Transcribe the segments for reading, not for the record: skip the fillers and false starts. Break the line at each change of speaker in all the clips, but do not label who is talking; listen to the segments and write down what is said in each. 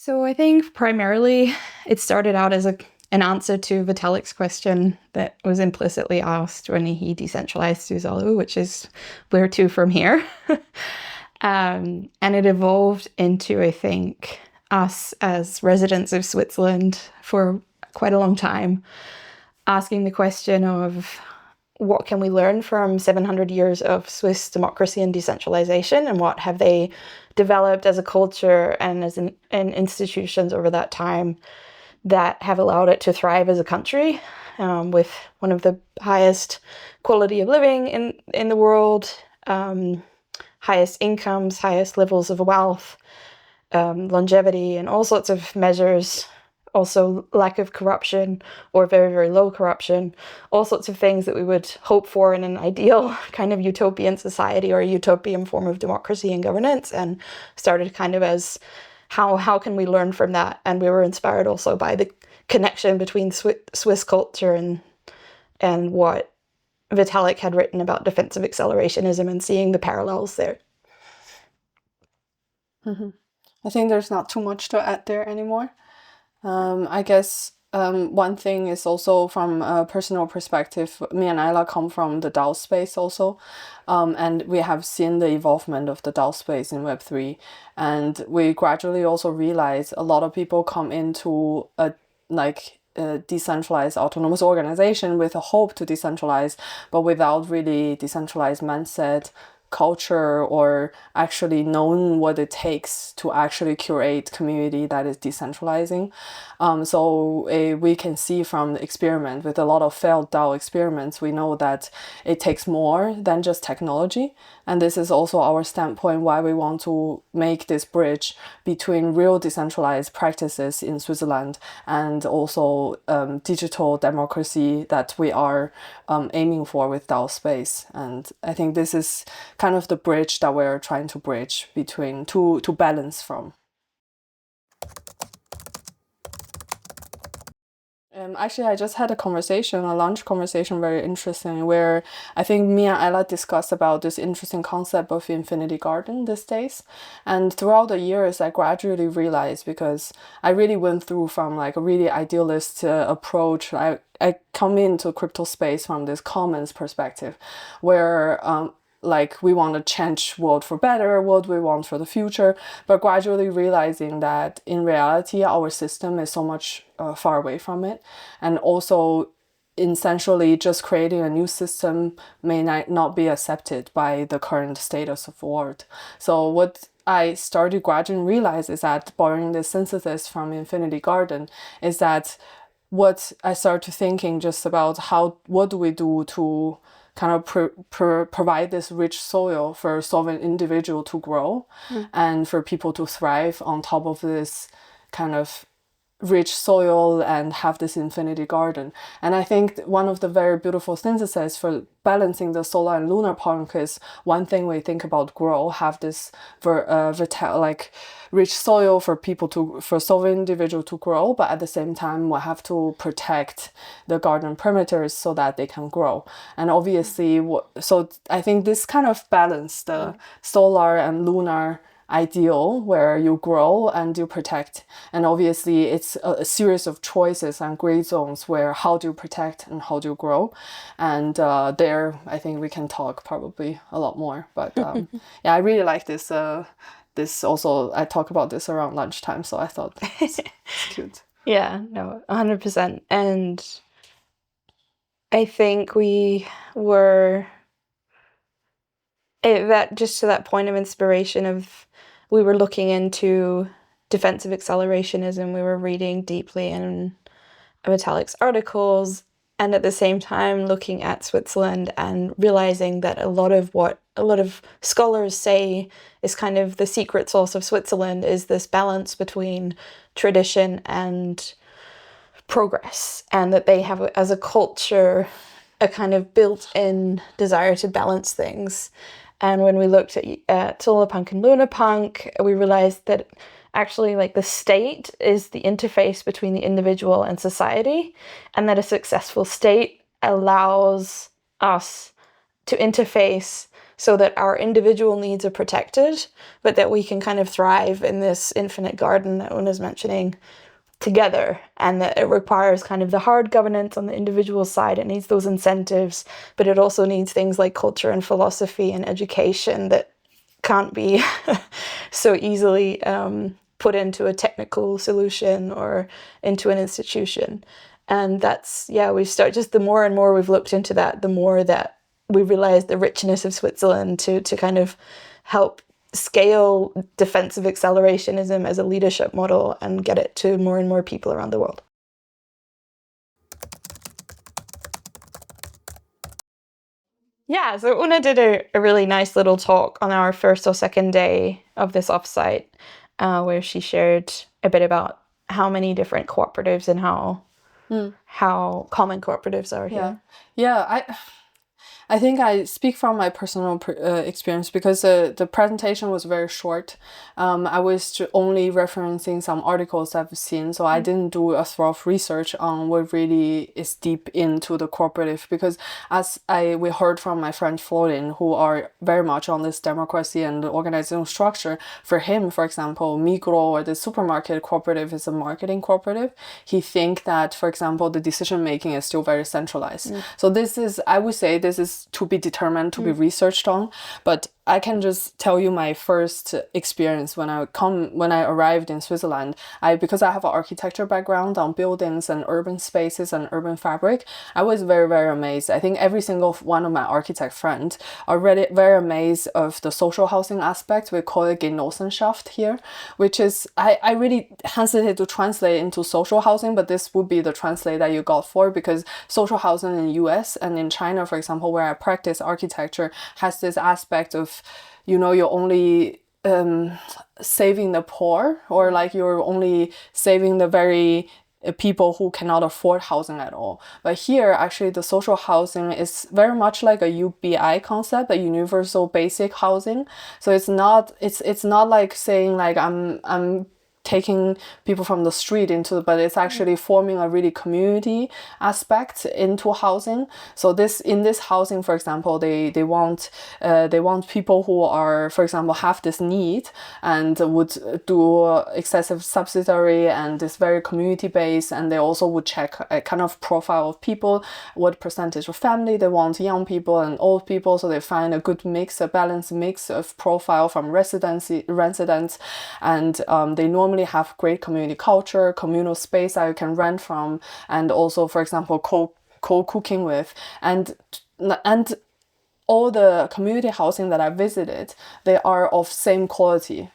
So I think primarily it started out as an answer to Vitalik's question that was implicitly asked when he decentralized Zuitzerland, which is where to from here. And it evolved into, I think, us as residents of Switzerland for quite a long time, asking the question of what can we learn from 700 years of Swiss democracy and decentralization, and what have they developed as a culture and as in institutions over that time that have allowed it to thrive as a country, with one of the highest quality of living in the world, highest incomes, highest levels of wealth, longevity, and all sorts of measures. Also lack of corruption or very, very low corruption, all sorts of things that we would hope for in an ideal kind of utopian society or a utopian form of democracy and governance, and started kind of as how can we learn from that? And we were inspired also by the connection between Swiss culture and what Vitalik had written about defensive accelerationism and seeing the parallels there.
Mm-hmm. I think there's not too much to add there anymore. I guess one thing is also from a personal perspective, me and Isla come from the DAO space also, and we have seen the evolvement of the DAO space in Web3, and we gradually also realize a lot of people come into a decentralized autonomous organization with a hope to decentralize, but without really decentralized mindset, culture, or actually knowing what it takes to actually curate community that is decentralizing. So we can see from the experiment, with a lot of failed DAO experiments, we know that it takes more than just technology. And this is also our standpoint why we want to make this bridge between real decentralized practices in Switzerland and also digital democracy that we are aiming for with DAO space. And I think this is kind of the bridge that we're trying to bridge between to balance from. Actually, I just had a lunch conversation, very interesting, where I think me and Isla discussed about this interesting concept of infinity garden these days. And throughout the years, I gradually realized, because I really went through from like a really idealist approach. I come into crypto space from this commons perspective, where like we want to change world for better, what we want for the future, but gradually realizing that in reality our system is so much far away from it, and also essentially just creating a new system may not be accepted by the current status of the world. So what I started gradually realize is that, borrowing this synthesis from Infinity Garden, is that what I started thinking just about what do we do to kind of provide this rich soil for sovereign individual to grow and for people to thrive on top of this kind of rich soil and have this infinity garden. And I think one of the very beautiful syntheses for balancing the solar and lunar punk is, one thing we think about grow, have this rich soil for sovereign individual to grow, but at the same time we have to protect the garden perimeters so that they can grow. And obviously, so I think this kind of balance, the solar and lunar ideal, where you grow and you protect, and obviously it's a series of choices and gray zones where how do you protect and how do you grow. And there I think we can talk probably a lot more, but yeah, I really like this this also, I talk about this around lunchtime, so I thought it's cute.
Yeah, no, 100%. And I think we were that just to that point of inspiration of, we were looking into defensive accelerationism, we were reading deeply in Vitalik's articles, and at the same time looking at Switzerland and realizing that a lot of what a lot of scholars say is kind of the secret sauce of Switzerland is this balance between tradition and progress, and that they have as a culture a kind of built-in desire to balance things. And when we looked at Solarpunk and Lunarpunk, we realized that actually, like, the state is the interface between the individual and society, and that a successful state allows us to interface so that our individual needs are protected, but that we can kind of thrive in this infinite garden that Una's mentioning together, and that it requires kind of the hard governance on the individual side. It needs those incentives, but it also needs things like culture and philosophy and education that can't be so easily put into a technical solution or into an institution. And that's, we start, just the more and more we've looked into that, the more that we realize the richness of Switzerland to kind of help scale defensive accelerationism as a leadership model and get it to more and more people around the world. Yeah, so Una did a really nice little talk on our first or second day of this offsite, where she shared a bit about how many different cooperatives and how common cooperatives are here.
I think I speak from my personal experience, because the presentation was very short. I was only referencing some articles I've seen, so I didn't do a thorough of research on what really is deep into the cooperative, because as we heard from my friend Florian, who are very much on this democracy and organizational structure, for him, for example, Migros or the supermarket cooperative is a marketing cooperative. He think that, for example, the decision making is still very centralized. So this is, I would say, this is to be determined, to be researched on. But I can just tell you my first experience when I arrived in Switzerland. Because I have an architecture background on buildings and urban spaces and urban fabric, I was very, very amazed. I think every single one of my architect friends are really very amazed of the social housing aspect. We call it Genossenschaft here, which is, I really hesitate to translate into social housing, but this would be the translate that you got for, because social housing in the US and in China, for example, where I practice architecture, has this aspect of, you're only saving the poor, or like you're only saving the very people who cannot afford housing at all. But here, actually, the social housing is very much like a UBI concept, a universal basic housing. So it's not like saying like I'm taking people from the street into, but it's actually forming a really community aspect into housing. So in this housing, for example, they want people who are, for example, have this need and would do excessive subsidiary and is very community based, and they also would check a kind of profile of people, what percentage of family they want, young people and old people, so they find a good mix, a balanced mix of profile from residents, and they normally have great community culture, communal space that you can rent from, and also, for example, co-cooking with, and all the community housing that I visited, they are of same quality,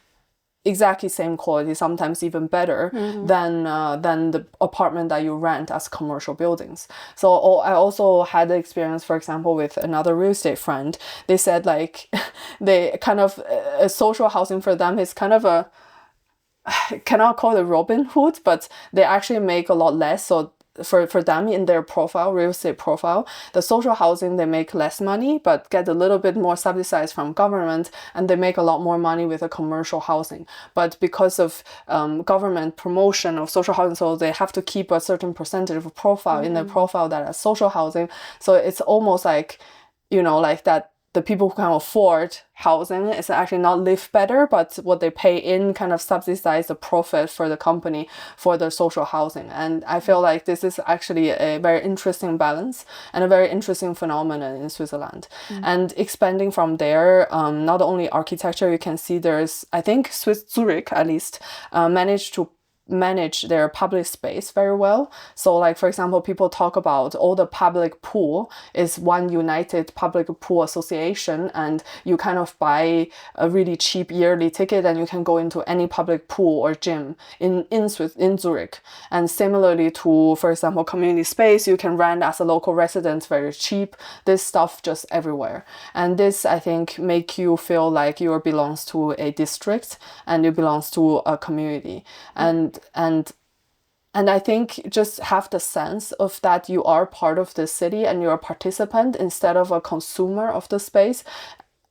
exactly same quality, sometimes even better than the apartment that you rent as commercial buildings. So I also had the experience, for example, with another real estate friend. They said like they kind of social housing for them is kind of I cannot call it Robin Hood, but they actually make a lot less. So for them, in their profile, real estate profile, the social housing, they make less money, but get a little bit more subsidized from government, and they make a lot more money with a commercial housing. But because of government promotion of social housing, so they have to keep a certain percentage of profile in their profile that is social housing. So it's almost like, like that the people who can afford housing is actually not live better, but what they pay in kind of subsidize the profit for the company for the social housing. And I feel like this is actually a very interesting balance and a very interesting phenomenon in Switzerland. And expanding from there, not only architecture, you can see there's, I think Zurich at least, managed to manage their public space very well. So like, for example, people talk about all the public pool is one united public pool association, and you kind of buy a really cheap yearly ticket and you can go into any public pool or gym in Zurich. And similarly to, for example, community space, you can rent as a local resident very cheap. This stuff just everywhere. And this, I think, make you feel like you belongs to a district and you belongs to a community. And I think just have the sense of that you are part of the city and you're a participant instead of a consumer of the space.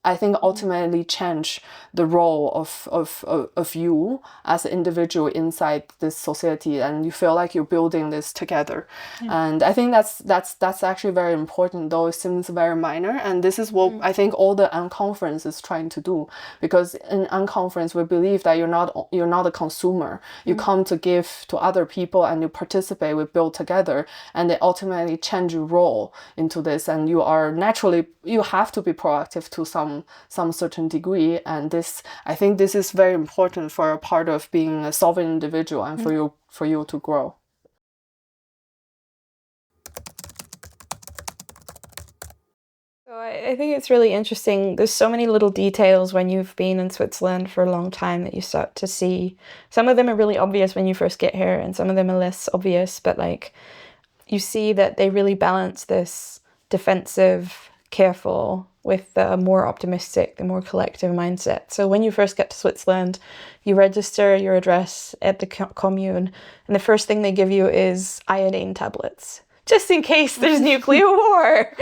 I think ultimately change the role of you as an individual inside this society, and you feel like you're building this together. And I think that's actually very important, though it seems very minor. And this is what I think all the unconference is trying to do, because in unconference we believe that you're not a consumer. You come to give to other people and you participate, we build together, and they ultimately change your role into this, and you have to be proactive to some certain degree. And this, I think this is very important for a part of being a sovereign individual and for you to grow.
So I think it's really interesting. There's so many little details when you've been in Switzerland for a long time that you start to see. Some of them are really obvious when you first get here, and some of them are less obvious, but like you see that they really balance this defensive, careful with the more optimistic, the more collective mindset. So when you first get to Switzerland, you register your address at the commune, and the first thing they give you is iodine tablets, just in case there's nuclear war,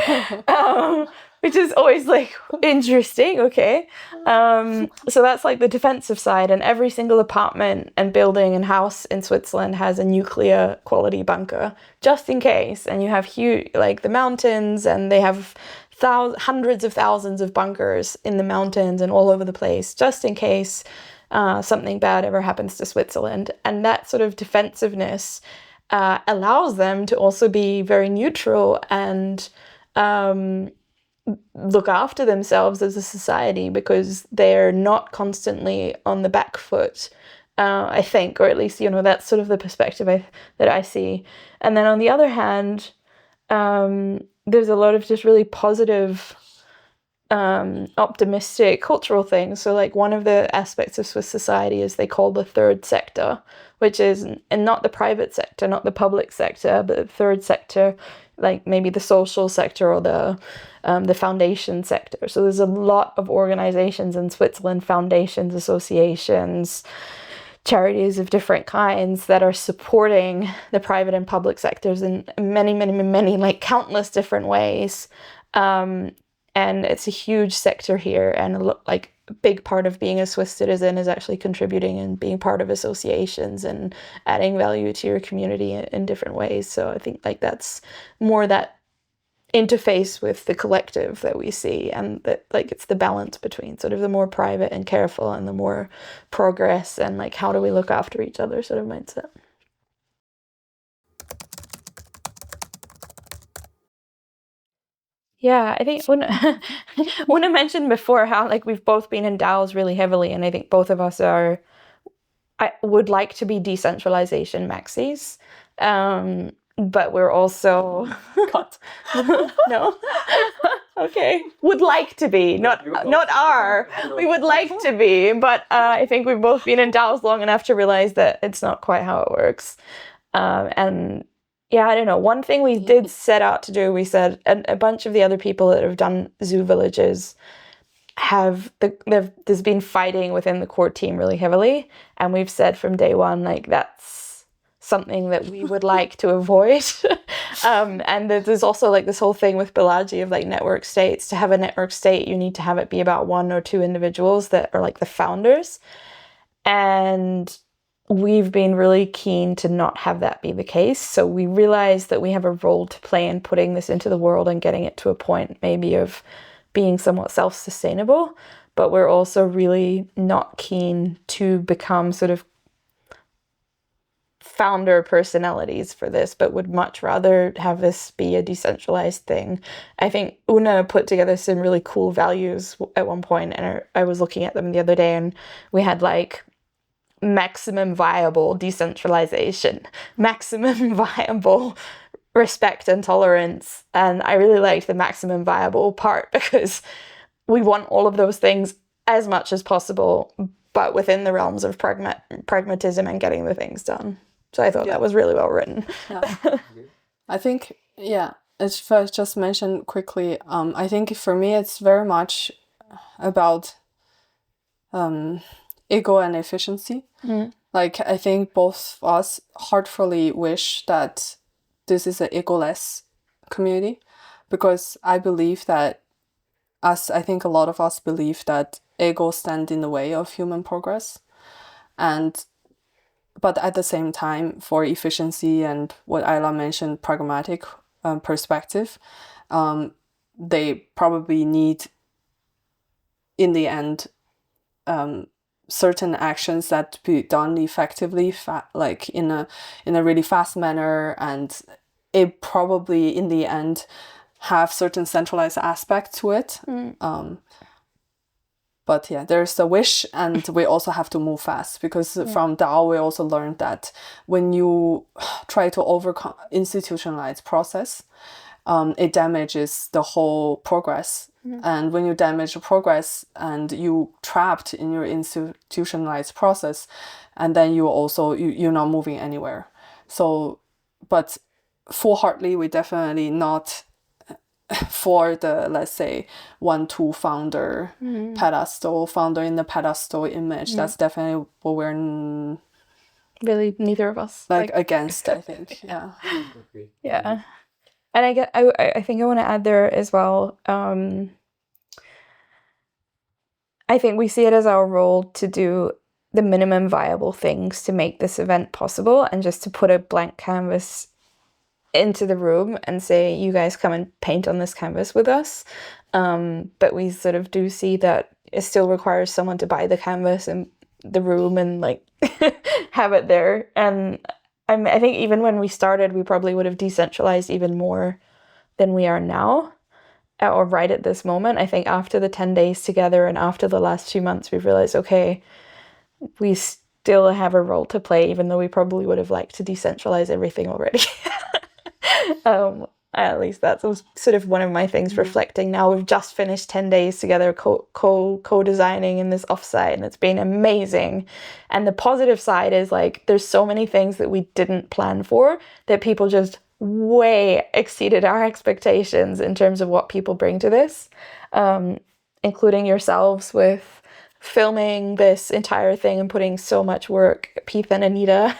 which is always like interesting. Okay. So that's like the defensive side, and every single apartment and building and house in Switzerland has a nuclear quality bunker just in case. And you have huge, like the mountains, and they have hundreds of thousands of bunkers in the mountains and all over the place, just in case something bad ever happens to Switzerland. And that sort of defensiveness allows them to also be very neutral and look after themselves as a society, because they're not constantly on the back foot, I think, or at least, that's sort of the perspective that I see. And then on the other hand, there's a lot of just really positive, optimistic cultural things. So like one of the aspects of Swiss society is they call the third sector, which is, and not the private sector, not the public sector, but the third sector, like maybe the social sector or the foundation sector. So there's a lot of organizations in Switzerland, foundations, associations, charities of different kinds that are supporting the private and public sectors in many, many, many, like countless different ways. And it's a huge sector here, and like a big part of being a Swiss citizen is actually contributing and being part of associations and adding value to your community in different ways. So I think like that's more that interface with the collective that we see, and that like it's the balance between sort of the more private and careful and the more progress and like how do we look after each other sort of mindset. Yeah, I think when I mentioned before how like we've both been in DAOs really heavily, and I think both of us I would like to be decentralization maxis, but we're also
Cut.
no. Okay, would like to be, not are. We would like to be, but I think we've both been in DAOs long enough to realize that it's not quite how it works, and. Yeah, I don't know. One thing we did set out to do, we said, a bunch of the other people that have done zoo villages there's been fighting within the core team really heavily. And we've said from day one, like, that's something that we would like to avoid. And there's also like this whole thing with Balaji of like network states. To have a network state, you need to have it be about 1 or 2 individuals that are like the founders. And we've been really keen to not have that be the case. So we realized that we have a role to play in putting this into the world and getting it to a point maybe of being somewhat self-sustainable. But we're also really not keen to become sort of founder personalities for this, but would much rather have this be a decentralized thing. I think Una put together some really cool values at one point, and I was looking at them the other day, and we had like maximum viable decentralization, maximum viable respect and tolerance. And I really liked the maximum viable part, because we want all of those things as much as possible, but within the realms of pragmatism and getting the things done. So I thought that was really well written.
Yeah. I think, if I just mention quickly, I think for me it's very much about ego and efficiency. Like, I think both of us heartfully wish that this is an egoless community, because I believe that I think a lot of us believe that ego stands in the way of human progress. But at the same time, for efficiency and what Isla mentioned, pragmatic perspective, they probably need, in the end, certain actions that be done effectively, like in a really fast manner, and it probably in the end have certain centralized aspect to it. But yeah, there's the wish, and we also have to move fast, because from DAO we also learned that when you try to overcome institutionalized process, it damages the whole progress. And when you damage the progress and you trapped in your institutionalized process, and then you're not moving anywhere. So, but full-heartedly, we definitely not for the, let's say, 1-2 founder pedestal, founder in the pedestal image. That's definitely what we're
really neither of us
like against, I think. Yeah.
Yeah. And I think I want to add there as well. I think we see it as our role to do the minimum viable things to make this event possible, and just to put a blank canvas into the room and say, you guys come and paint on this canvas with us. But we sort of do see that it still requires someone to buy the canvas in the room and like have it there. And I think even when we started, we probably would have decentralized even more than we are now, or right at this moment. I think after the 10 days together and after the last 2 months, we've realized, okay, we still have a role to play, even though we probably would have liked to decentralize everything already. At least that's sort of one of my things reflecting now. We've just finished 10 days together co-designing in this offsite, and it's been amazing. And the positive side is like there's so many things that we didn't plan for that people just way exceeded our expectations in terms of what people bring to this, including yourselves with filming this entire thing and putting so much work, Pete and Anita,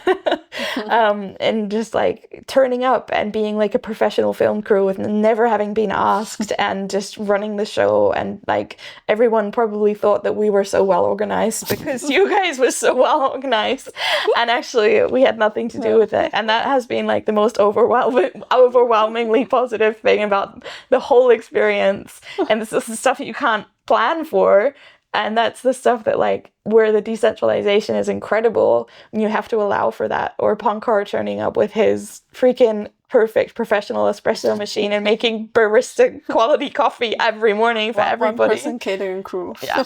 and just like turning up and being like a professional film crew with never having been asked, and just running the show. And like everyone probably thought that we were so well organized because you guys were so well organized, and actually we had nothing to do with it. And that has been like the most overwhelmingly positive thing about the whole experience. And this is the stuff you can't plan for. And that's the stuff that, like, where the decentralization is incredible, and you have to allow for that. Or Punkar turning up with his freaking perfect professional espresso machine and making barista quality coffee every morning for everybody.
1-person catering crew.
Yeah.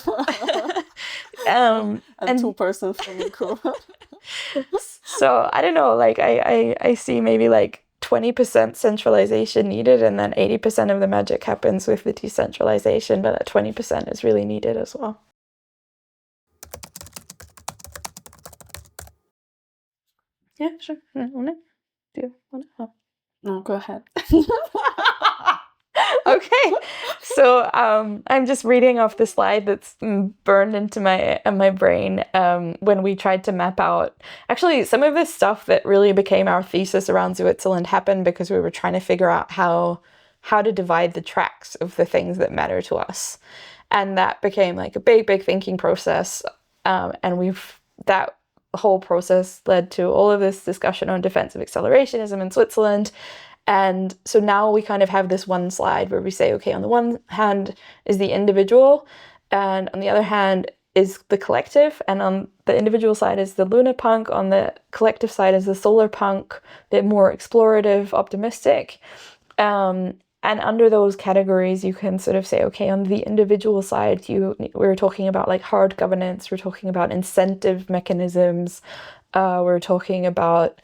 and 2-person filming crew.
So I don't know, like I see maybe like 20% centralization needed, and then 80% of the magic happens with the decentralization, but that 20% is really needed as well. Yeah, sure. Do you want to?
No, go ahead.
Okay, so I'm just reading off the slide that's burned into my brain when we tried to map out. Actually, some of this stuff that really became our thesis around Zuitzerland happened because we were trying to figure out how to divide the tracks of the things that matter to us, and that became like a big thinking process. And that whole process led to all of this discussion on defensive accelerationism in Switzerland. And so now we kind of have this one slide where we say, okay, on the one hand is the individual, and on the other hand is the collective. And on the individual side is the Lunapunk, on the collective side is the Solarpunk, a bit more explorative, optimistic. And under those categories, you can sort of say, okay, on the individual side, we're talking about like hard governance, we're talking about incentive mechanisms, we're talking about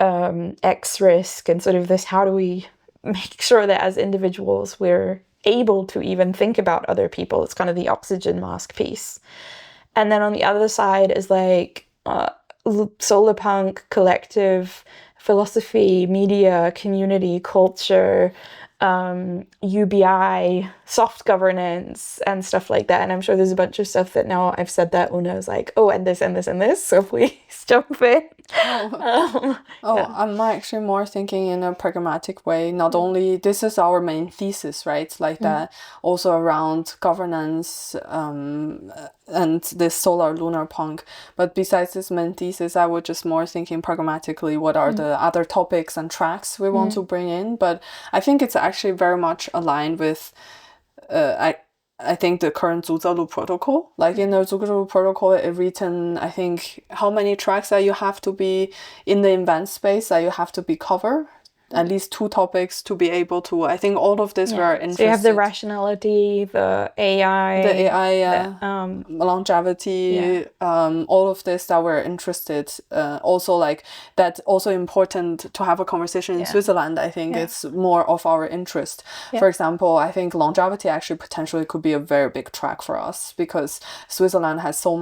X risk, and sort of this, how do we make sure that as individuals we're able to even think about other people? It's kind of the oxygen mask piece. And then on the other side is like Solarpunk, collective, philosophy, media, community, culture, UBI, soft governance, and stuff like that. And I'm sure there's a bunch of stuff that now I've said that Una is like, oh, and this and this and this, so please jump in. Yeah.
I'm actually more thinking in a pragmatic way. Not only this is our main thesis, right? Like that, also around governance and this solar lunar punk. But besides this main thesis, I would just more thinking pragmatically. What are the other topics and tracks we want to bring in? But I think it's actually very much aligned with I think the current Zuitzerland protocol, like in the Zuitzerland protocol, it written, I think, how many tracks that you have to be in the event space that you have to be covered, at least 2 topics to be able to. I think all of this were interested.
So you have the rationality, the AI,
longevity, all of this that we're interested. Also, like that, also important to have a conversation in Switzerland. I think it's more of our interest. For example, I think longevity actually potentially could be a very big track for us because Switzerland has so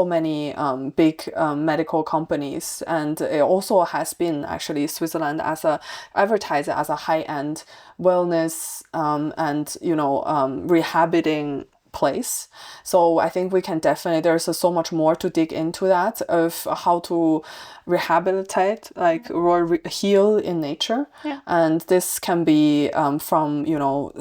many big medical companies, and it also has been actually Switzerland as a advertised as a high-end wellness and rehabiting place. So I think we can definitely, there's so much more to dig into that of how to rehabilitate, like or heal in nature. And this can be from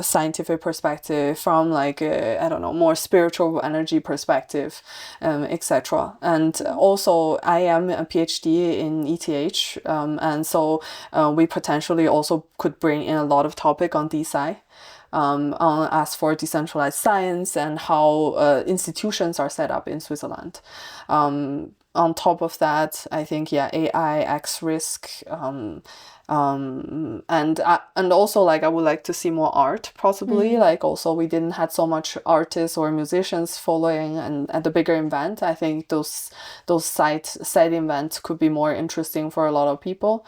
scientific perspective, from like I don't know, more spiritual energy perspective, etc. And also I am a PhD in ETH, and so we potentially also could bring in a lot of topic on DeSci. As for decentralized science and how institutions are set up in Switzerland. On top of that, I think AI, X risk, and also like I would like to see more art possibly. Like also we didn't had so much artists or musicians following, and at the bigger event, I think those side events could be more interesting for a lot of people.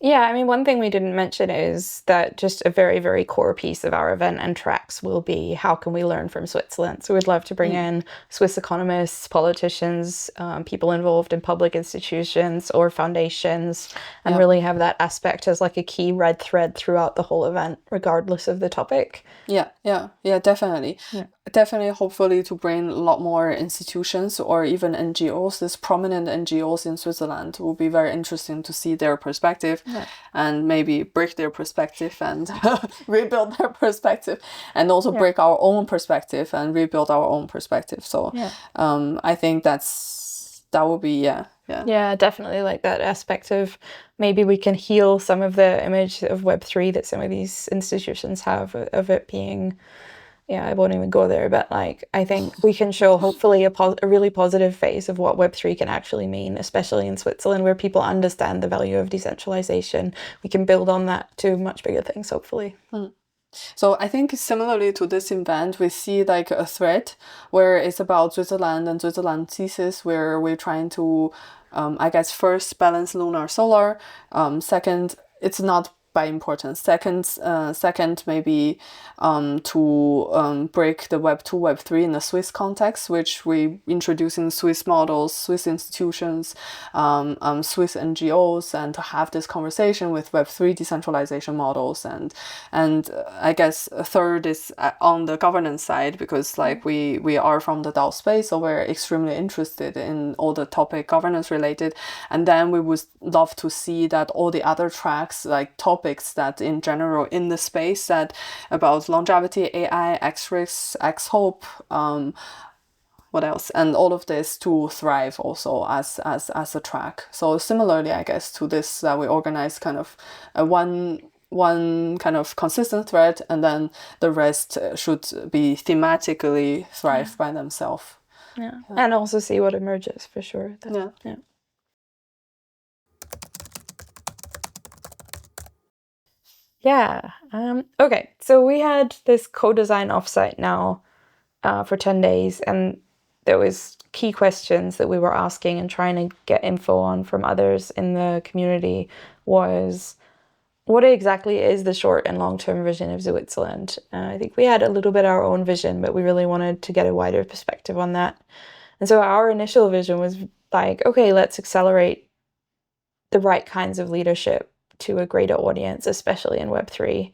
Yeah, I mean, one thing we didn't mention is that just a very, very core piece of our event and tracks will be how can we learn from Switzerland. So we'd love to bring in Swiss economists, politicians, people involved in public institutions or foundations, and really have that aspect as like a key red thread throughout the whole event, regardless of the topic.
Yeah, definitely. Definitely, hopefully to bring a lot more institutions or even NGOs, these prominent NGOs in Switzerland will be very interesting to see their perspective and maybe break their perspective and rebuild their perspective, and also break our own perspective and rebuild our own perspective. So I think that will be,
Yeah, definitely like that aspect of maybe we can heal some of the image of Web3 that some of these institutions have of it being, I won't even go there, but like I think we can show hopefully a really positive face of what Web3 can actually mean, especially in Switzerland where people understand the value of decentralization. We can build on that to much bigger things, hopefully.
So I think similarly to this event, we see like a thread where it's about Switzerland and Switzerland thesis, where we're trying to, I guess, first balance lunar solar. Second, it's not by importance. Second, maybe to break the Web 2, Web 3 in the Swiss context, which we introducing Swiss models, Swiss institutions, Swiss NGOs, and to have this conversation with Web 3 decentralization models. And I guess a third is on the governance side, because like we are from the DAO space, so we're extremely interested in all the topic governance related. And then we would love to see that all the other tracks, like topics that in general in the space that about longevity, AI, X-risk, X-hope, what else, and all of this to thrive also as a track. So similarly, I guess, to this, we organize kind of one kind of consistent thread, and then the rest should be thematically thrive by themselves.
And also see what emerges for sure. Okay, so we had this co-design offsite now for 10 days, and there was key questions that we were asking and trying to get info on from others in the community was, what exactly is the short and long-term vision of Zuitzerland? I think we had a little bit our own vision, but we really wanted to get a wider perspective on that. And so our initial vision was like, okay, let's accelerate the right kinds of leadership to a greater audience, especially in Web3.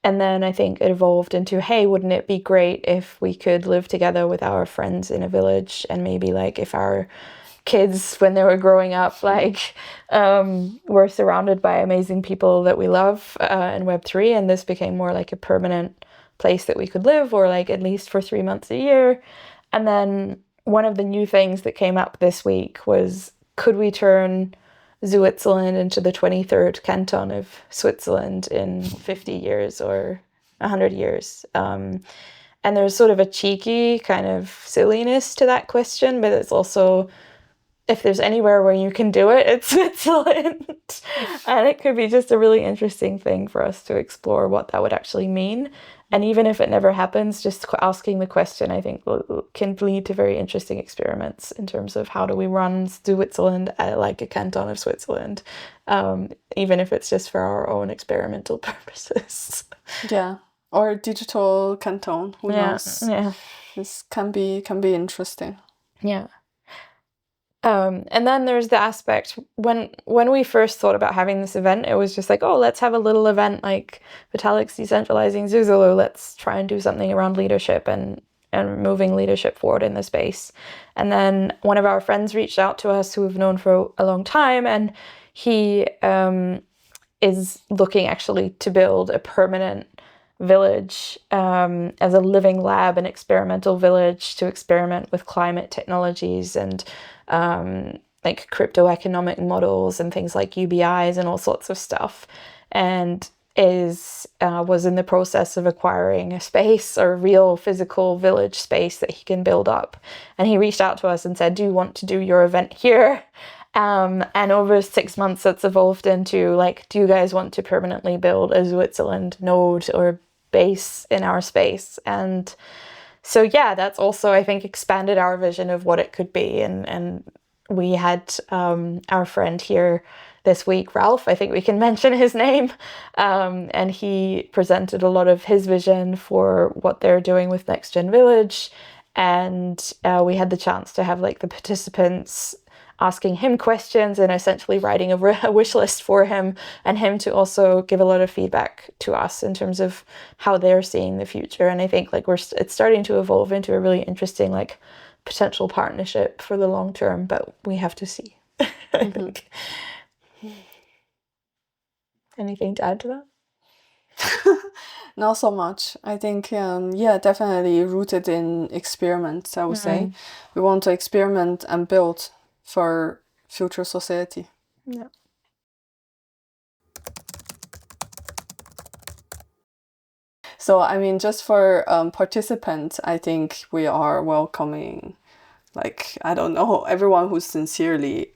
And then I think it evolved into, hey, wouldn't it be great if we could live together with our friends in a village, and maybe like if our kids, when they were growing up, like were surrounded by amazing people that we love in Web3, and this became more like a permanent place that we could live, or like at least for 3 months a year. And then one of the new things that came up this week was, could we turn Zuitzerland into the 23rd canton of Switzerland in 50 years or 100 years? And there's sort of a cheeky kind of silliness to that question, but it's also, if there's anywhere where you can do it, it's Switzerland. And it could be just a really interesting thing for us to explore what that would actually mean. And even if it never happens, just asking the question, I think, can lead to very interesting experiments in terms of how do we run Switzerland like a canton of Switzerland, even if it's just for our own experimental purposes.
Yeah, or a digital canton. Who knows?
Yeah,
this can be interesting.
Yeah. And then there's the aspect, when we first thought about having this event, it was just like, oh, let's have a little event like Vitalik's decentralizing Zuitzerland. Let's try and do something around leadership and moving leadership forward in the space. And then one of our friends reached out to us, who we've known for a long time, and he is looking actually to build a permanent village as a living lab, an experimental village to experiment with climate technologies and like crypto economic models and things like UBIs and all sorts of stuff, and was in the process of acquiring a space, or a real physical village space that he can build up. And he reached out to us and said, do you want to do your event here? And over 6 months, it's evolved into like, do you guys want to permanently build a Zuitzerland node or base in our space? And so, yeah, that's also, I think, expanded our vision of what it could be. And we had our friend here this week, Ralph, I think we can mention his name, and he presented a lot of his vision for what they're doing with Next Gen Village. And we had the chance to have like the participants asking him questions and essentially writing a wish list for him, and him to also give a lot of feedback to us in terms of how they're seeing the future. And I think like it's starting to evolve into a really interesting like potential partnership for the long term, but we have to see. I think. Anything to add to that?
Not so much. I think, yeah, definitely rooted in experiments, I would say. We want to experiment and build for future society.
Yeah.
So, I mean, just for participants, I think we are welcoming, like, I don't know, everyone who sincerely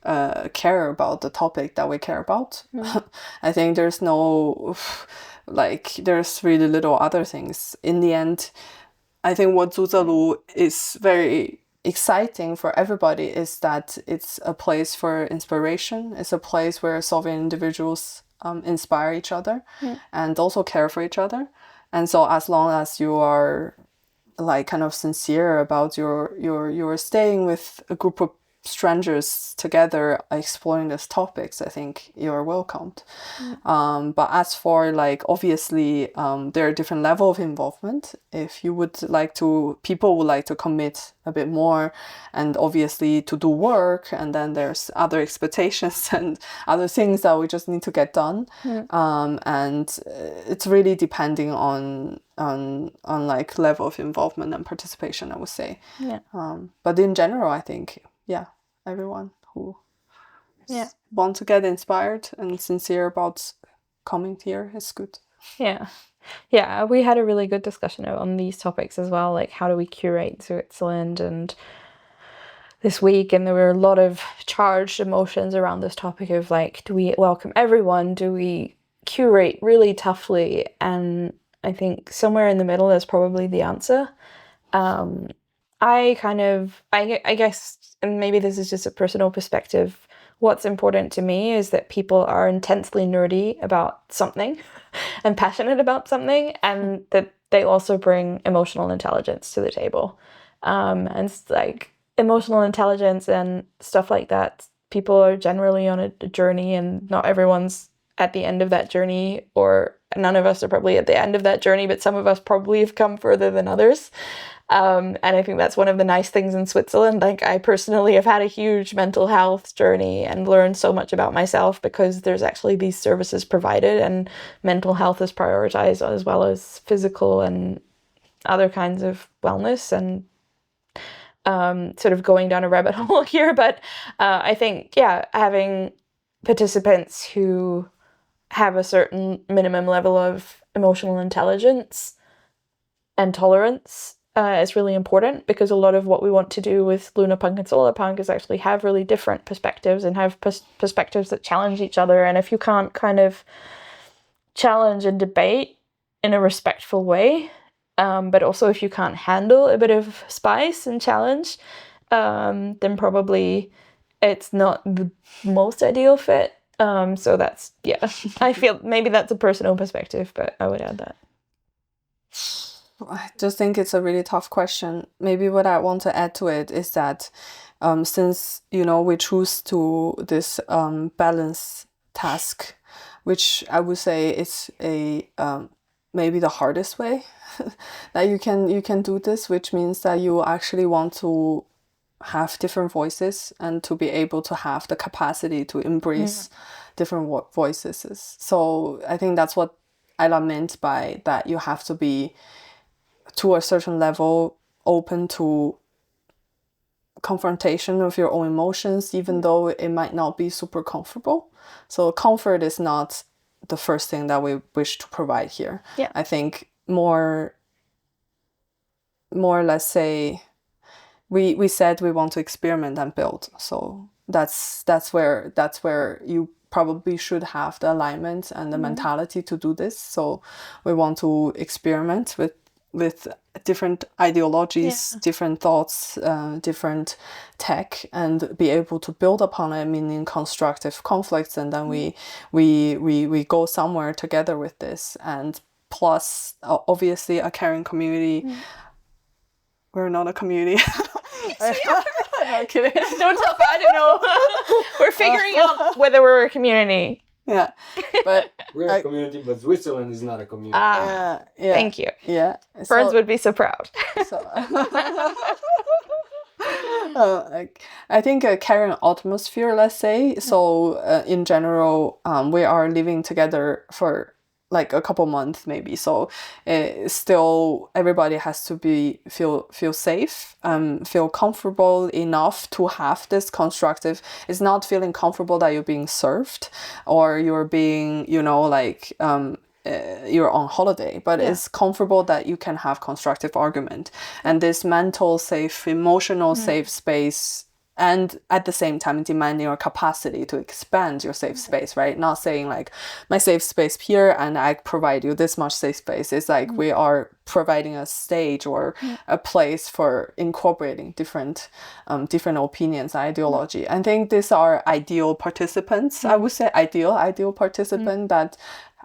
care about the topic that we care about. I think there's no, like, there's really little other things. In the end, I think what Zuitzerland is very exciting for everybody is that it's a place for inspiration. It's a place where sovereign individuals inspire each other and also care for each other. And so as long as you are like kind of sincere about your staying with a group of strangers together exploring these topics, I think you're welcomed. But as for like, obviously there are different levels of involvement. If you would like to, people would like to commit a bit more and obviously to do work, and then there's other expectations and other things that we just need to get done. And it's really depending on like level of involvement and participation, I would say. But in general, I think, yeah, everyone who want to get inspired and sincere about coming here is good.
Yeah, we had a really good discussion on these topics as well, like how do we curate Switzerland and this week, and there were a lot of charged emotions around this topic of like, do we welcome everyone? Do we curate really toughly? And I think somewhere in the middle is probably the answer. I guess, and maybe this is just a personal perspective, what's important to me is that people are intensely nerdy about something and passionate about something, and that they also bring emotional intelligence to the table. And it's like emotional intelligence and stuff like that, people are generally on a journey, and not everyone's at the end of that journey, or none of us are probably at the end of that journey, but some of us probably have come further than others. And I think that's one of the nice things in Switzerland. Like, I personally have had a huge mental health journey and learned so much about myself because there's actually these services provided, and mental health is prioritized as well as physical and other kinds of wellness, and sort of going down a rabbit hole here. But I think, having participants who have a certain minimum level of emotional intelligence and tolerance is really important, because a lot of what we want to do with Lunarpunk and Solarpunk is actually have really different perspectives and have perspectives that challenge each other. And if you can't kind of challenge and debate in a respectful way, but also if you can't handle a bit of spice and challenge, then probably it's not the most ideal fit. So that's, I feel maybe that's a personal perspective, but I would add that.
I just think it's a really tough question. Maybe what I want to add to it is that since, we choose to this balance task, which I would say is a maybe the hardest way that you can do this, which means that you actually want to have different voices and to be able to have the capacity to embrace different voices. So I think that's what Isla meant by that. You have to be, to a certain level, open to confrontation of your own emotions, even though it might not be super comfortable. So comfort is not the first thing that we wish to provide here. I think more, let's say, we said we want to experiment and build. So that's where you probably should have the alignment and the mentality to do this. So we want to experiment with different ideologies, different thoughts, different tech, and be able to build upon it, meaning constructive conflicts, and then we go somewhere together with this. And plus, obviously, a caring community. We're not a community. I'm kidding.
Don't tell me, I don't know. We're figuring out whether we're a community.
Yeah, but
we're a community, but Switzerland is not a community.
Thank you.
Yeah,
Burns would be so proud.
I think a caring atmosphere, let's say. So in general, we are living together for like a couple months maybe. So still everybody has to feel safe, feel comfortable enough to have this constructive. It's not feeling comfortable that you're being served or you're being, you're on holiday, but it's comfortable that you can have constructive argument. And this mental safe, emotional safe space, and at the same time demanding your capacity to expand your safe space, right? Not saying like my safe space here and I provide you this much safe space. It's like we are providing a stage or a place for incorporating different opinions, ideology. I think these are ideal participants. I would say ideal participant that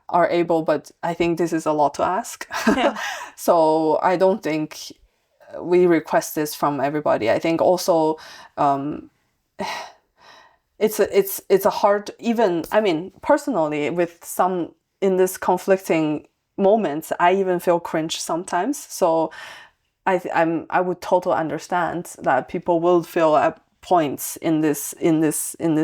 are able, but I think this is a lot to ask. So I don't think we request this from everybody. I think also it's a hard, even, I mean, personally, with some in this conflicting moments, I even feel cringe sometimes. So I would totally understand that people will feel at points in this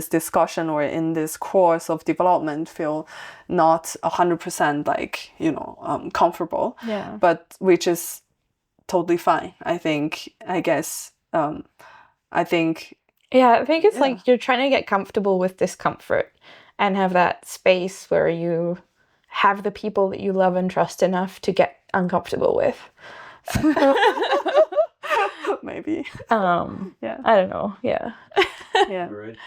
discussion or in this course of development feel not 100% like comfortable. But which is totally fine. I think it's
like you're trying to get comfortable with discomfort and have that space where you have the people that you love and trust enough to get uncomfortable with.
Maybe.
I don't know. Yeah.
Right.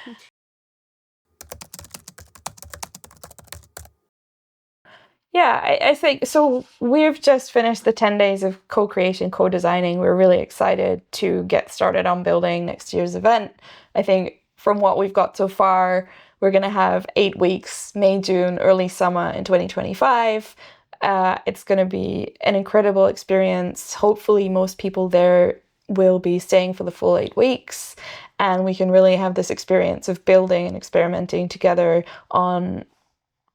Yeah, I think so. We've just finished the 10 days of co-creation, co-designing. We're really excited to get started on building next year's event. I think from what we've got so far, we're going to have 8 weeks, May, June, early summer in 2025. It's going to be an incredible experience. Hopefully most people there will be staying for the full 8 weeks, and we can really have this experience of building and experimenting together on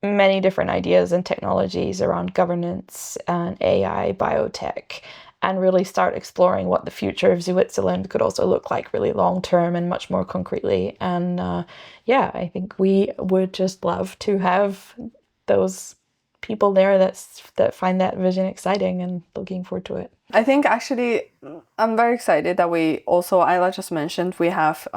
many different ideas and technologies around governance and AI, biotech, and really start exploring what the future of Zuitzerland could also look like really long term and much more concretely. And I think we would just love to have those people there that find that vision exciting and looking forward to it.
I think actually I'm very excited that we also, Isla just mentioned, we have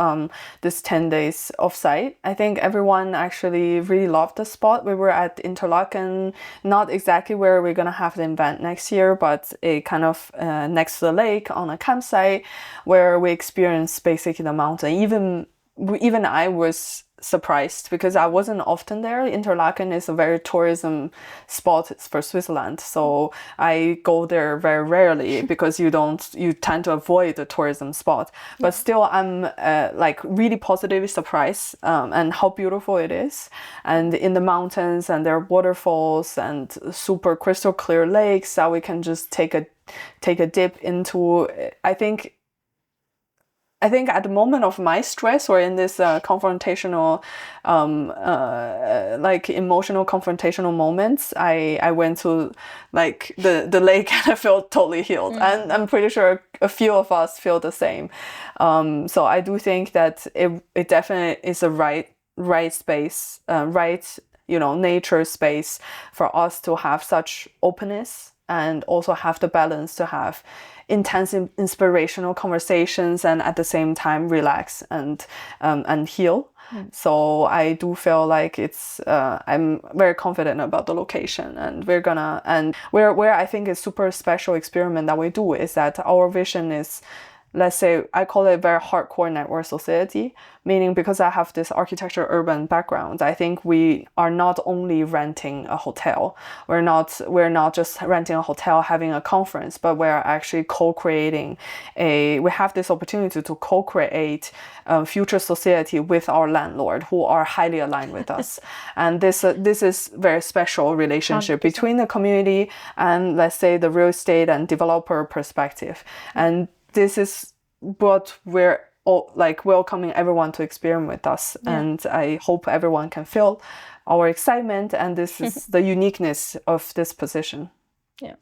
this 10 days offsite. I think everyone actually really loved the spot. We were at Interlaken, not exactly where we're going to have the event next year, but a kind of next to the lake on a campsite where we experienced basically the mountain. Even I was surprised because I wasn't often there. Interlaken is a very tourism spot for Switzerland, so I go there very rarely because you tend to avoid the tourism spot. But still, I'm really positively surprised and how beautiful it is, and in the mountains, and there are waterfalls and super crystal clear lakes that we can just take a dip into. I think at the moment of my stress or in this confrontational, emotional confrontational moments, I went to the lake and I felt totally healed. And I'm pretty sure a few of us feel the same. So I do think that it definitely is a right space, nature space for us to have such openness and also have the balance to have intense inspirational conversations and at the same time relax and heal. So I do feel like it's I'm very confident about the location, and where I think is super special experiment that we do is that our vision is, let's say, I call it a very hardcore network society, meaning because I have this architecture urban background, I think we are not only renting a hotel. We're not just renting a hotel, having a conference, but we're actually co-creating we have this opportunity to co-create a future society with our landlord who are highly aligned with us. And this is very special relationship 100%. Between the community and, let's say, the real estate and developer perspective. And this is what we're all welcoming everyone to experiment with us. Yeah. And I hope everyone can feel our excitement, and this is the uniqueness of this position.
Yeah.